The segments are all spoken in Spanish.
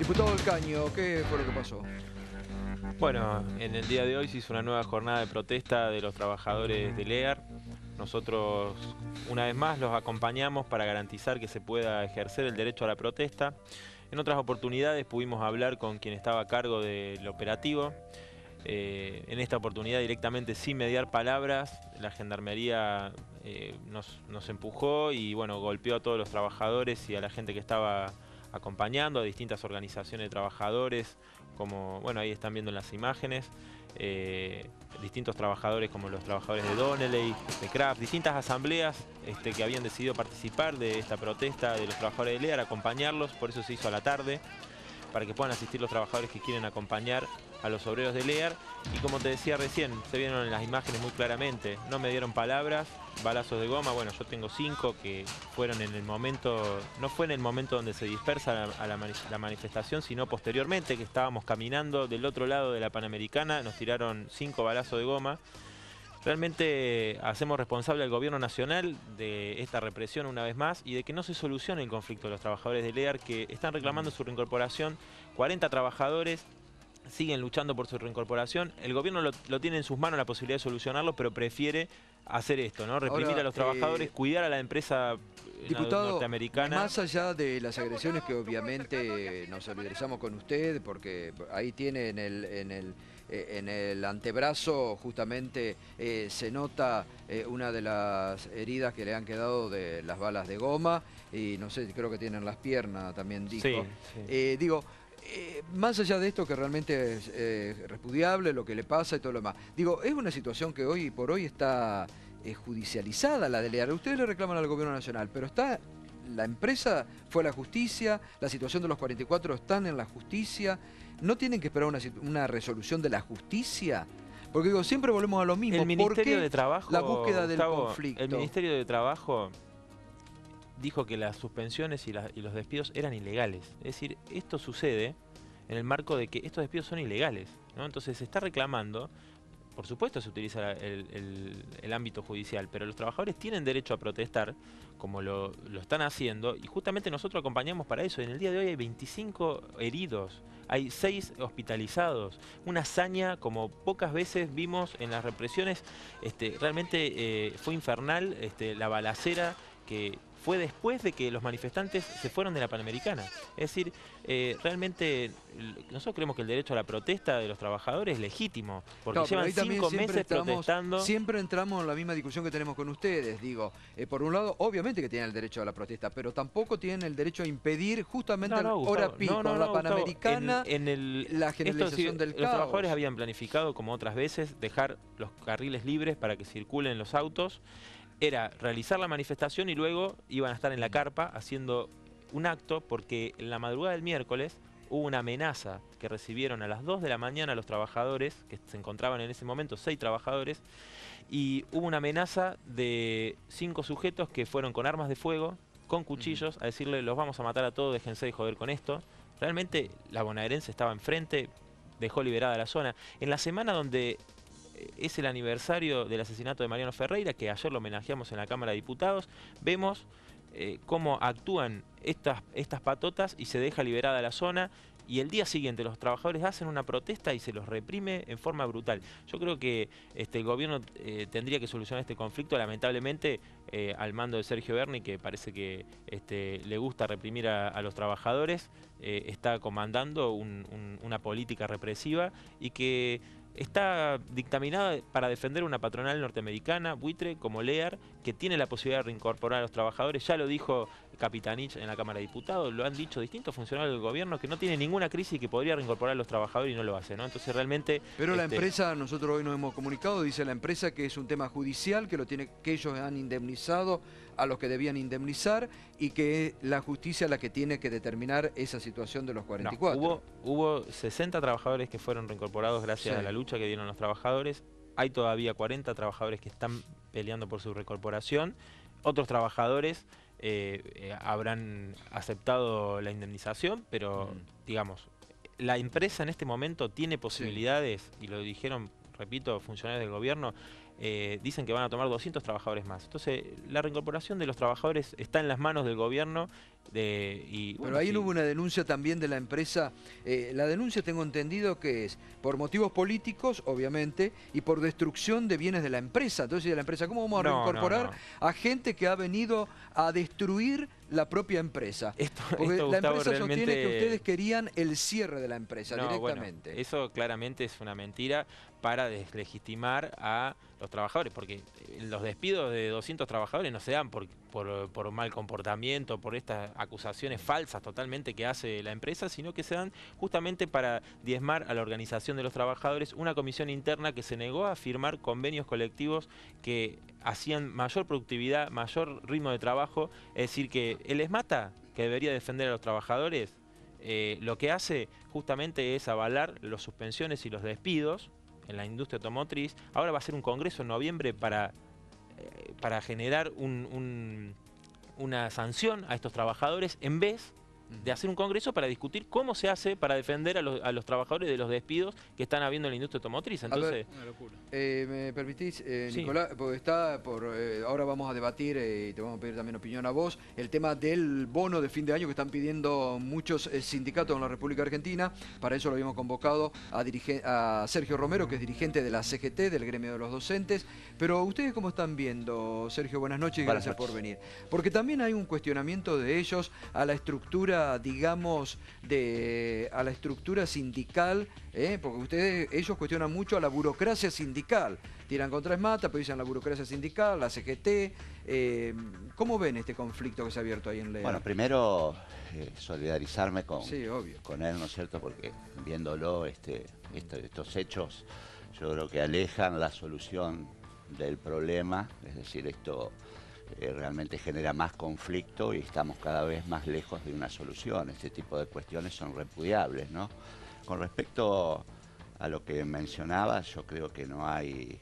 Diputado del Caño, ¿qué fue lo que pasó? Bueno, en el día de hoy se hizo una nueva jornada de protesta de los trabajadores de LEAR. Nosotros, una vez más, los acompañamos para garantizar que se pueda ejercer el derecho a la protesta. En otras oportunidades pudimos hablar con quien estaba a cargo del operativo. En esta oportunidad directamente sin mediar palabras, la Gendarmería nos empujó y bueno, golpeó a todos los trabajadores y a la gente que estaba acompañando, a distintas organizaciones de trabajadores, como bueno, ahí están viendo en las imágenes, distintos trabajadores como los trabajadores de Donnelley, de Kraft, distintas asambleas que habían decidido participar de esta protesta de los trabajadores de LEAR, acompañarlos, por eso se hizo a la tarde, para que puedan asistir los trabajadores que quieren acompañar a los obreros de LEAR. Y como te decía recién, se vieron en las imágenes muy claramente, no me dieron palabras, balazos de goma, bueno, yo tengo 5 que fueron en el momento, no fue en el momento donde se dispersa la manifestación, sino posteriormente, que estábamos caminando del otro lado de la Panamericana, nos tiraron 5 balazos de goma. Realmente hacemos responsable al gobierno nacional de esta represión una vez más y de que no se solucione el conflicto de los trabajadores de LEAR que están reclamando su reincorporación. 40 trabajadores siguen luchando por su reincorporación. El gobierno lo tiene en sus manos la posibilidad de solucionarlo, pero prefiere hacer esto, ¿no? Reprimir Ahora, a los trabajadores, cuidar a la empresa diputado, norteamericana. más allá de las agresiones que obviamente nos solidarizamos con usted, porque ahí tiene en el antebrazo justamente se nota una de las heridas que le han quedado de las balas de goma y no sé, creo que tiene en las piernas también dijo. Sí, sí. Digo, más allá de esto que realmente es repudiable lo que le pasa y todo lo demás, digo, es una situación que hoy por hoy está judicializada la de LEAR. Ustedes le reclaman al gobierno nacional, pero está la empresa fue a la justicia, la situación de los 44 están en la justicia, ¿no tienen que esperar una resolución de la justicia? Porque digo, siempre volvemos a lo mismo. El Ministerio ¿Por de qué Trabajo, la búsqueda del Gustavo, conflicto? el Ministerio de Trabajo dijo que las suspensiones y los despidos eran ilegales. Es decir, esto sucede en el marco de que estos despidos son ilegales, ¿no? Entonces se está reclamando, por supuesto se utiliza el ámbito judicial, pero los trabajadores tienen derecho a protestar, como lo están haciendo, y justamente nosotros acompañamos para eso. En el día de hoy hay 25 heridos, hay 6 hospitalizados, una hazaña como pocas veces vimos en las represiones. Realmente fue infernal la balacera que fue después de que los manifestantes se fueron de la Panamericana. Es decir, realmente nosotros creemos que el derecho a la protesta de los trabajadores es legítimo, porque Claro, pero llevan ahí también 5 meses protestando. siempre entramos en la misma discusión que tenemos con ustedes. Digo, por un lado, obviamente que tienen el derecho a la protesta, pero tampoco tienen el derecho a impedir justamente a la hora Gustavo, pico en la Gustavo, Panamericana la esto sí, generalización del los caos. trabajadores habían planificado, como otras veces, dejar los carriles libres para que circulen los autos. Era realizar la manifestación y luego iban a estar en la carpa haciendo un acto, porque en la madrugada del miércoles hubo una amenaza que recibieron a las 2 de la mañana los trabajadores, que se encontraban en ese momento 6 trabajadores, y hubo una amenaza de 5 sujetos que fueron con armas de fuego, con cuchillos, a decirle: los vamos a matar a todos, déjense de joder con esto. Realmente la bonaerense estaba enfrente, dejó liberada la zona. En la semana donde es el aniversario del asesinato de Mariano Ferreira, que ayer lo homenajeamos en la Cámara de Diputados, vemos cómo actúan estas patotas y se deja liberada la zona, y el día siguiente los trabajadores hacen una protesta y se los reprime en forma brutal. Yo creo que el gobierno tendría que solucionar este conflicto. Lamentablemente, al mando de Sergio Berni, que parece que le gusta reprimir a los trabajadores, está comandando una política represiva y que está dictaminada para defender una patronal norteamericana, buitre, como LEAR, que tiene la posibilidad de reincorporar a los trabajadores. Ya lo dijo Capitanich en la Cámara de Diputados, lo han dicho distintos funcionarios del gobierno, que no tiene ninguna crisis y que podría reincorporar a los trabajadores y no lo hace, ¿no? Entonces realmente... Pero la empresa, nosotros hoy nos hemos comunicado, dice la empresa que es un tema judicial, que ellos han indemnizado a los que debían indemnizar y que es la justicia la que tiene que determinar esa situación de los 44. No, hubo 60 trabajadores que fueron reincorporados gracias a la lucha que dieron los trabajadores. Hay todavía 40 trabajadores que están peleando por su reincorporación. Otros trabajadores habrán aceptado la indemnización, pero digamos, la empresa en este momento tiene posibilidades, y lo dijeron, repito, funcionarios del gobierno, dicen que van a tomar 200 trabajadores más. Entonces, la reincorporación de los trabajadores está en las manos del gobierno Pero ahí no hubo una denuncia también de la empresa. La denuncia tengo entendido que es por motivos políticos, obviamente, y por destrucción de bienes de la empresa. Entonces, de la empresa, ¿cómo vamos a reincorporar a gente que ha venido a destruir la propia empresa? Porque la empresa sostiene que ustedes querían el cierre de la empresa directamente. Bueno, eso claramente es una mentira para deslegitimar a los trabajadores, porque los despidos de 200 trabajadores no se dan por mal comportamiento, por estas acusaciones falsas totalmente que hace la empresa, sino que se dan justamente para diezmar a la organización de los trabajadores, una comisión interna que se negó a firmar convenios colectivos que hacían mayor productividad, mayor ritmo de trabajo. Es decir, que el ESMATA, que debería defender a los trabajadores, lo que hace justamente es avalar las suspensiones y los despidos en la industria automotriz. Ahora va a ser un congreso en noviembre para generar una sanción a estos trabajadores, en vez de hacer un congreso para discutir cómo se hace para defender a los trabajadores de los despidos que están habiendo en la industria automotriz. Entonces, una locura. ¿Me permitís, sí, Nicolás? Porque está ahora vamos a debatir y te vamos a pedir también opinión a vos, el tema del bono de fin de año que están pidiendo muchos sindicatos en la República Argentina. Para eso lo habíamos convocado a Sergio Romero, que es dirigente de la CGT, del gremio de los docentes. Pero ustedes, ¿cómo están viendo? Sergio, buenas noches y gracias por venir. Porque también hay un cuestionamiento de ellos a la estructura, digamos, a la estructura sindical, porque ellos cuestionan mucho a la burocracia sindical. Tiran contra ESMATA, pero dicen la burocracia sindical, la CGT. ¿Cómo ven este conflicto que se ha abierto ahí en Lear? Bueno, primero solidarizarme con él, ¿no es cierto? Porque viéndolo, estos hechos, yo creo que alejan la solución del problema, es decir, esto realmente genera más conflicto y estamos cada vez más lejos de una solución. Este tipo de cuestiones son repudiables, ¿no? Con respecto a lo que mencionaba, yo creo que no hay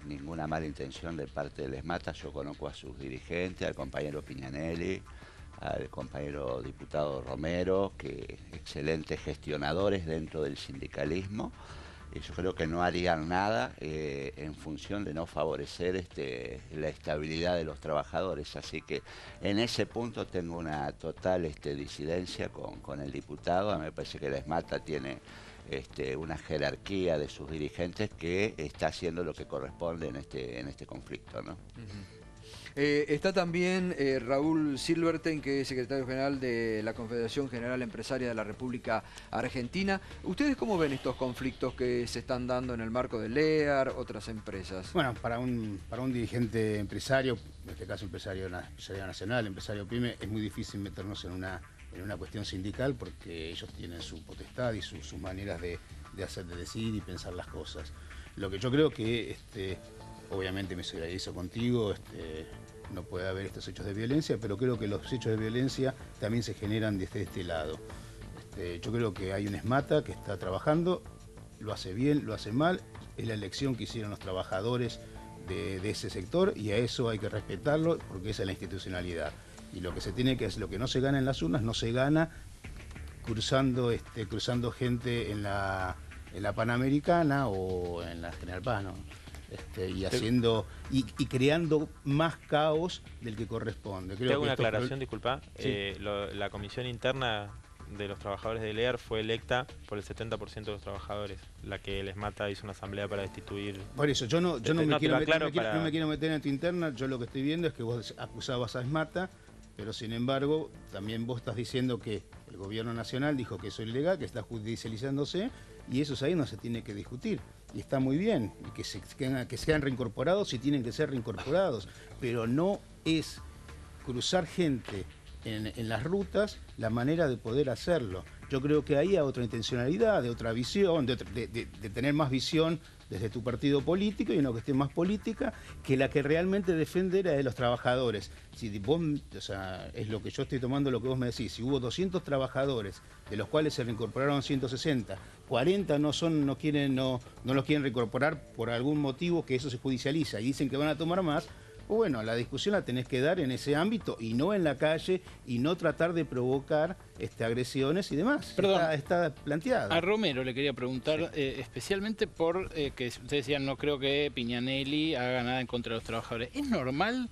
ninguna mala intención de parte del ESMATA. Yo conozco a sus dirigentes, al compañero Piñanelli, al compañero diputado Romero, que excelentes gestionadores dentro del sindicalismo. Yo creo que no harían nada en función de no favorecer la estabilidad de los trabajadores. Así que en ese punto tengo una total disidencia con el diputado. A mí me parece que la ESMATA tiene una jerarquía de sus dirigentes que está haciendo lo que corresponde en este conflicto, ¿no? Está también Raúl Silverstein, que es secretario general de la Confederación General Empresaria de la República Argentina. ¿Ustedes cómo ven estos conflictos que se están dando en el marco de Lear, otras empresas? Bueno, para un dirigente empresario, en este caso empresario nacional, empresario pyme, es muy difícil meternos en una cuestión sindical porque ellos tienen su potestad y sus maneras de decir y pensar las cosas. Lo que yo creo que, obviamente me solidarizo contigo, no puede haber estos hechos de violencia, pero creo que los hechos de violencia también se generan desde este lado. Yo creo que hay un ESMATA que está trabajando, lo hace bien, lo hace mal, es la elección que hicieron los trabajadores de ese sector y a eso hay que respetarlo porque esa es la institucionalidad. Y lo que se tiene que es lo que no se gana en las urnas, no se gana cruzando gente en la Panamericana o en la General Paz, ¿no? Y creando más caos del que corresponde. Te hago una aclaración, disculpa. Sí. La comisión interna de los trabajadores de Lear fue electa por el 70% de los trabajadores, la que el ESMATA hizo una asamblea para destituir. Por eso, yo no me quiero meter en tu interna. Yo lo que estoy viendo es que vos acusabas a ESMATA, pero sin embargo también vos estás diciendo que el gobierno nacional dijo que eso es ilegal, que está judicializándose, y eso ahí no se tiene que discutir. Y está muy bien, y que sean reincorporados y tienen que ser reincorporados, pero no es cruzar gente en las rutas la manera de poder hacerlo. Yo creo que ahí hay otra intencionalidad, de otra visión, de tener más visión desde tu partido político y una cuestión más política que la que realmente defende era de los trabajadores. Si vos, es lo que yo estoy tomando, lo que vos me decís, si hubo 200 trabajadores, de los cuales se reincorporaron 160, 40 no los quieren reincorporar por algún motivo que eso se judicializa y dicen que van a tomar más, bueno, la discusión la tenés que dar en ese ámbito y no en la calle y no tratar de provocar agresiones y demás. Perdón, está planteado. A Romero le quería preguntar, especialmente que ustedes decían, no creo que Piñanelli haga nada en contra de los trabajadores. ¿Es normal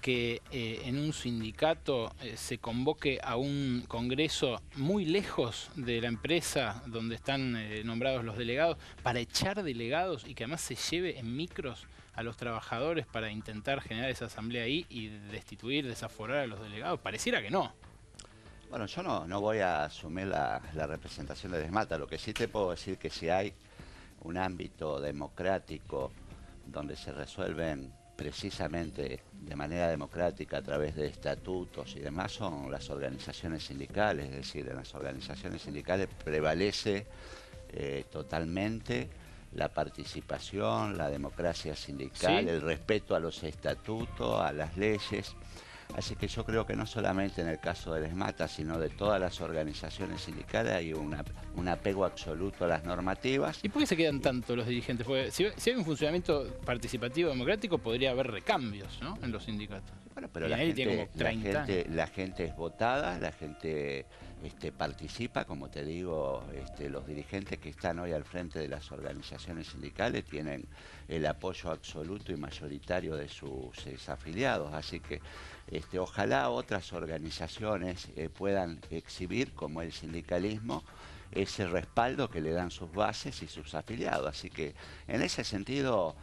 que en un sindicato se convoque a un congreso muy lejos de la empresa donde están nombrados los delegados para echar delegados y que además se lleve en micros a los trabajadores para intentar generar esa asamblea ahí y destituir, desaforar a los delegados? Pareciera que no. Bueno, yo no voy a asumir la representación de ESMATA. Lo que sí te puedo decir que si hay un ámbito democrático donde se resuelven precisamente de manera democrática a través de estatutos y demás, son las organizaciones sindicales. Es decir, en las organizaciones sindicales prevalece totalmente la participación, la democracia sindical, ¿sí? El respeto a los estatutos, a las leyes. Así que yo creo que no solamente en el caso del ESMATA, sino de todas las organizaciones sindicales hay un apego absoluto a las normativas. ¿Y por qué se quedan tanto los dirigentes? Porque si hay un funcionamiento participativo democrático, podría haber recambios, ¿no?, en los sindicatos. Bueno, pero la gente es votada, la gente participa, como te digo, los dirigentes que están hoy al frente de las organizaciones sindicales tienen el apoyo absoluto y mayoritario de sus afiliados, así que ojalá otras organizaciones puedan exhibir, como el sindicalismo, ese respaldo que le dan sus bases y sus afiliados. Así que en ese sentido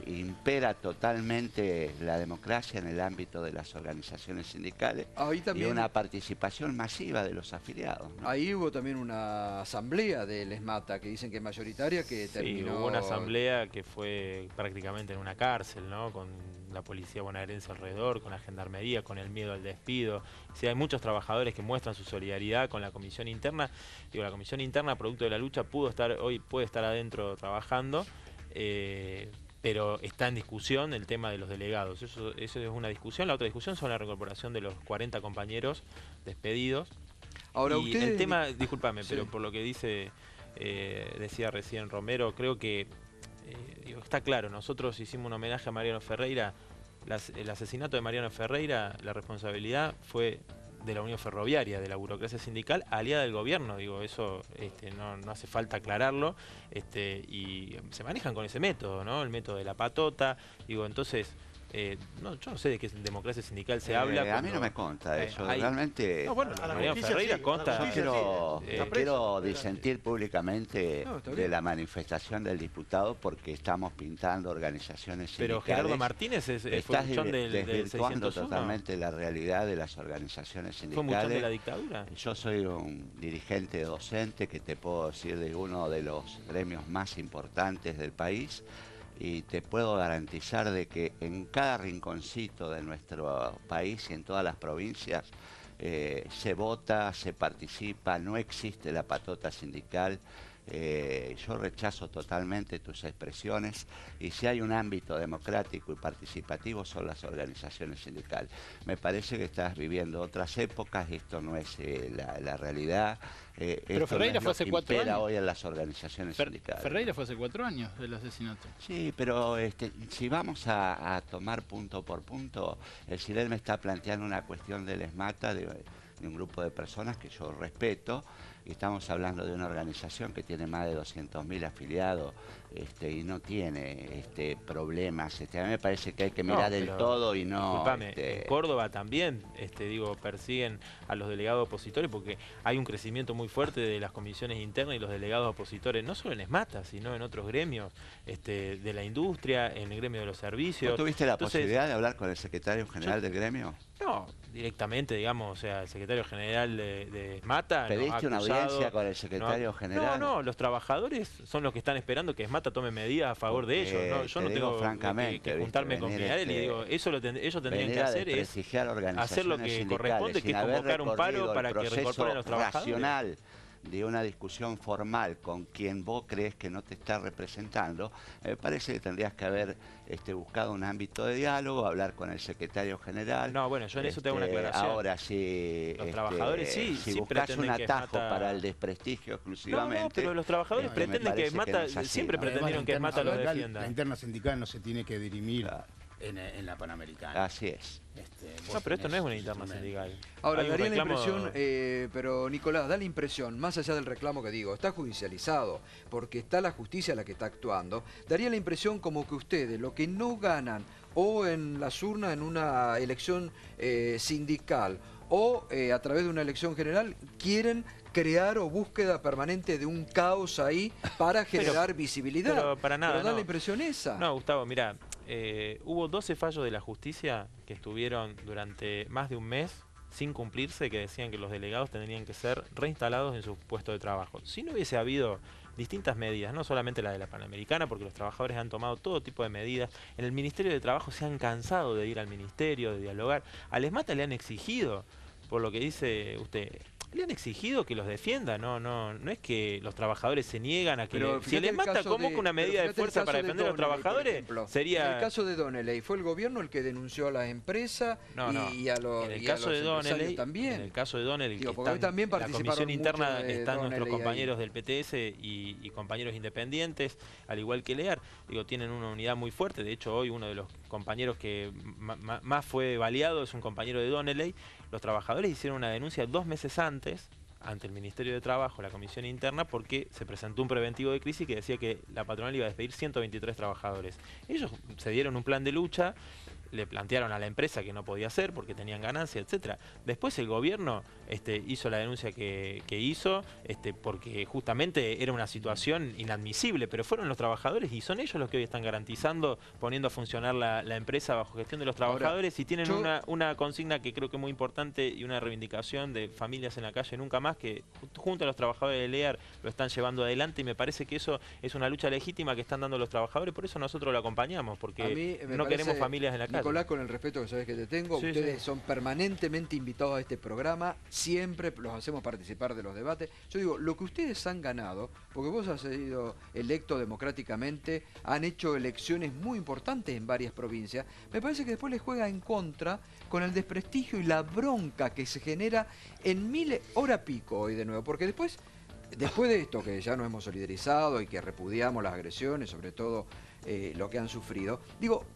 impera totalmente la democracia en el ámbito de las organizaciones sindicales y una participación masiva de los afiliados, ¿no? Ahí hubo también una asamblea del ESMATA que dicen que es mayoritaria, que terminó... Sí, hubo una asamblea que fue prácticamente en una cárcel, ¿no?, con la policía bonaerense alrededor, con la gendarmería, con el miedo al despido. Sí, hay muchos trabajadores que muestran su solidaridad con la comisión interna. Digo, la comisión interna, producto de la lucha, puede estar adentro trabajando, pero está en discusión el tema de los delegados. Eso es una discusión. La otra discusión son la reincorporación de los 40 compañeros despedidos. Ahora, y el tema, discúlpame, sí, pero por lo que decía recién Romero, creo que está claro. Nosotros hicimos un homenaje a Mariano Ferreira. El asesinato de Mariano Ferreira, la responsabilidad fue de la Unión Ferroviaria, de la burocracia sindical, aliada del gobierno. Digo, eso no hace falta aclararlo, y se manejan con ese método, ¿no? El método de la patota. Digo, entonces, yo no sé de qué democracia sindical se habla. A mí no me consta eso, realmente. No, bueno, Mariano Ferreira consta. Yo quiero disentir públicamente de la manifestación del diputado porque estamos pintando organizaciones sindicales. Pero Gerardo Martínez fue muchón del desvirtuando 601. Totalmente la realidad de las organizaciones sindicales. ¿Fue muchón de la dictadura? Yo soy un dirigente docente que te puedo decir de uno de los gremios más importantes del país. Y te puedo garantizar de que en cada rinconcito de nuestro país y en todas las provincias se vota, se participa, no existe la patota sindical. Yo rechazo totalmente tus expresiones y si hay un ámbito democrático y participativo son las organizaciones sindicales. Me parece que estás viviendo otras épocas, esto no es la realidad. Pero Ferreira fue hace 4 años. Hoy en las organizaciones sindicales. Ferreira fue hace 4 años del asesinato. Sí, pero si vamos a tomar punto por punto, el CIDEL me está planteando una cuestión del ESMATA de un grupo de personas que yo respeto, y estamos hablando de una organización que tiene más de 200.000 afiliados y no tiene problemas. A mí me parece que hay que mirar el todo y no... Disculpame, en Córdoba también persiguen a los delegados opositores porque hay un crecimiento muy fuerte de las comisiones internas y los delegados opositores, no solo en ESMATA, sino en otros gremios de la industria, en el gremio de los servicios. ¿No tuviste la posibilidad de hablar con el secretario general del gremio? No, directamente, digamos, o sea, el secretario general de ESMATA... ¿Pediste una audiencia con el secretario general? No, los trabajadores son los que están esperando que ESMATA tome medidas a favor de ellos. No, yo no tengo francamente, que juntarme con Pinarelli. Digo, eso ellos tendrían que hacer es hacer lo que corresponde, que es convocar un paro para que reincorporen a los trabajadores. De una discusión formal con quien vos crees que no te está representando, me parece que tendrías que haber buscado un ámbito de diálogo, hablar con el secretario general. No, bueno, yo en eso tengo una aclaración. Ahora, si los trabajadores si buscas un atajo para el desprestigio exclusivamente... No, pero los trabajadores pretenden que ESMATA, siempre pretendieron que ESMATA lo defienda. La interna sindical no se tiene que dirimir en la Panamericana. Así es. No, pero esto no es una interna sindical. Ahora, daría la impresión, pero Nicolás, da la impresión, más allá del reclamo que digo, está judicializado, porque está la justicia la que está actuando, daría la impresión como que ustedes, lo que no ganan o en las urnas en una elección sindical o a través de una elección general, quieren crear o búsqueda permanente de un caos ahí para generar visibilidad. Pero para nada, pero da la impresión esa. No, Gustavo, mira, hubo 12 fallos de la justicia que estuvieron durante más de un mes sin cumplirse, que decían que los delegados tendrían que ser reinstalados en su puesto de trabajo. Si no hubiese habido distintas medidas, no solamente la de la Panamericana, porque los trabajadores han tomado todo tipo de medidas, en el Ministerio de Trabajo se han cansado de ir al Ministerio, de dialogar. A ESMATA le han exigido, por lo que dice usted, le han exigido que los defienda, no es que los trabajadores se niegan a que... Si el ESMATA convoca una medida de fuerza para defender a los trabajadores, sería... En el caso de Donnelly, ¿fue el gobierno el que denunció a las empresas y a los empresarios también? En el caso de Donnelly, porque también la comisión interna están nuestros compañeros del PTS y compañeros independientes, al igual que LEAR, tienen una unidad muy fuerte. De hecho, hoy uno de los compañeros que más fue baleado es un compañero de Donnelly. Los trabajadores hicieron una denuncia 2 meses antes ante el Ministerio de Trabajo, la comisión interna, porque se presentó un preventivo de crisis que decía que la patronal iba a despedir 123 trabajadores. Ellos se dieron un plan de lucha, le plantearon a la empresa que no podía hacer porque tenían ganancia, etcétera. Después el gobierno hizo la denuncia que hizo, porque justamente era una situación inadmisible, pero fueron los trabajadores y son ellos los que hoy están garantizando, poniendo a funcionar la empresa bajo gestión de los trabajadores. Ahora, y tienen una consigna que creo que es muy importante y una reivindicación de Familias en la Calle Nunca Más, que junto a los trabajadores de LEAR lo están llevando adelante, y me parece que eso es una lucha legítima que están dando los trabajadores, por eso nosotros lo acompañamos, porque no queremos familias en la calle. Nicolás, con el respeto que sabes que te tengo, ustedes son permanentemente invitados a este programa, siempre los hacemos participar de los debates. Yo digo, lo que ustedes han ganado, porque vos has sido electo democráticamente, han hecho elecciones muy importantes en varias provincias, me parece que después les juega en contra con el desprestigio y la bronca que se genera en hora pico hoy de nuevo, porque después de esto que ya nos hemos solidarizado y que repudiamos las agresiones, sobre todo lo que han sufrido,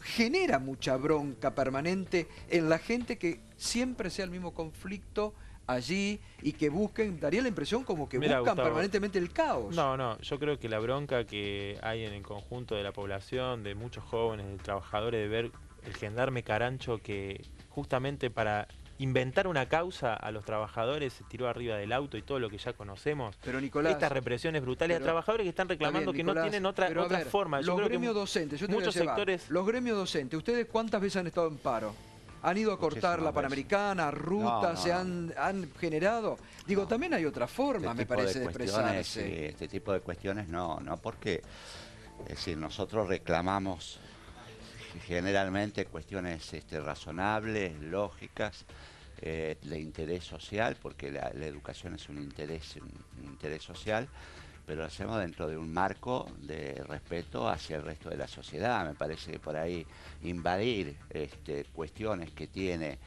genera mucha bronca permanente en la gente que siempre sea el mismo conflicto allí y que busquen, daría la impresión como que buscan, Gustavo, permanentemente el caos. No, yo creo que la bronca que hay en el conjunto de la población, de muchos jóvenes, de trabajadores, de ver el gendarme Carancho que justamente para inventar una causa a los trabajadores se tiró arriba del auto y todo lo que ya conocemos. Pero Nicolás, estas represiones brutales a trabajadores que están reclamando bien, Nicolás, que no tienen otra forma. Los gremios docentes, muchos sectores... Los gremios docentes, ¿ustedes cuántas veces han estado en paro? ¿Han ido a cortar la Panamericana, rutas, se han generado? También hay otra forma, me parece, de expresarse. Este tipo de cuestiones no, porque nosotros reclamamos generalmente cuestiones razonables, lógicas, de interés social, porque la educación es un interés social, pero lo hacemos dentro de un marco de respeto hacia el resto de la sociedad. Me parece que por ahí invadir cuestiones que tiene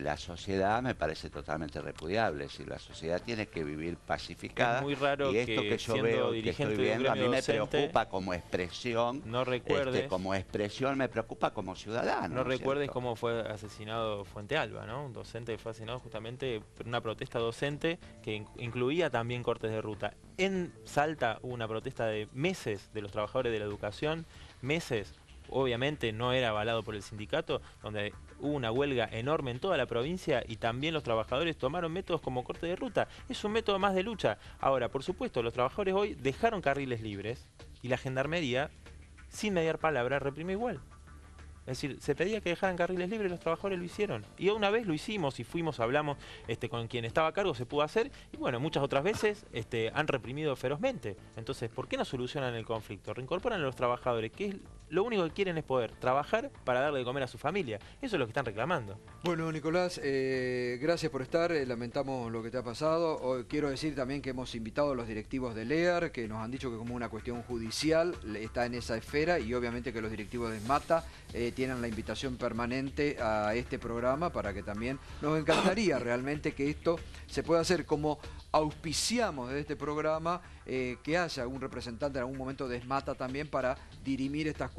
la sociedad me parece totalmente repudiable. Si la sociedad tiene que vivir pacificada, es muy raro y esto que yo veo, que estoy viendo, a mí me preocupa como expresión, como expresión me preocupa como ciudadano. No recuerdes cómo fue asesinado Fuente Alba, ¿no? Un docente que fue asesinado justamente por una protesta docente que incluía también cortes de ruta. En Salta hubo una protesta de meses de los trabajadores de la educación, meses. Obviamente no era avalado por el sindicato, donde hubo una huelga enorme en toda la provincia y también los trabajadores tomaron métodos como corte de ruta. Es un método más de lucha. Ahora, por supuesto, los trabajadores hoy dejaron carriles libres y la gendarmería, sin mediar palabra, reprimió igual. Es decir, se pedía que dejaran carriles libres, los trabajadores lo hicieron. Y una vez lo hicimos y fuimos, hablamos con quien estaba a cargo, se pudo hacer. Y bueno, muchas otras veces han reprimido ferozmente. Entonces, ¿por qué no solucionan el conflicto? Reincorporan a los trabajadores, que es lo único que quieren es poder trabajar para darle de comer a su familia. Eso es lo que están reclamando. Bueno, Nicolás, gracias por estar. Lamentamos lo que te ha pasado. Hoy quiero decir también que hemos invitado a los directivos de LEAR, que nos han dicho que como una cuestión judicial está en esa esfera, y obviamente que los directivos de ESMATA tienen la invitación permanente a este programa, para que también nos encantaría realmente que esto se pueda hacer como auspiciamos de este programa, que haya algún representante en algún momento de ESMATA también para dirimir estas cuestiones.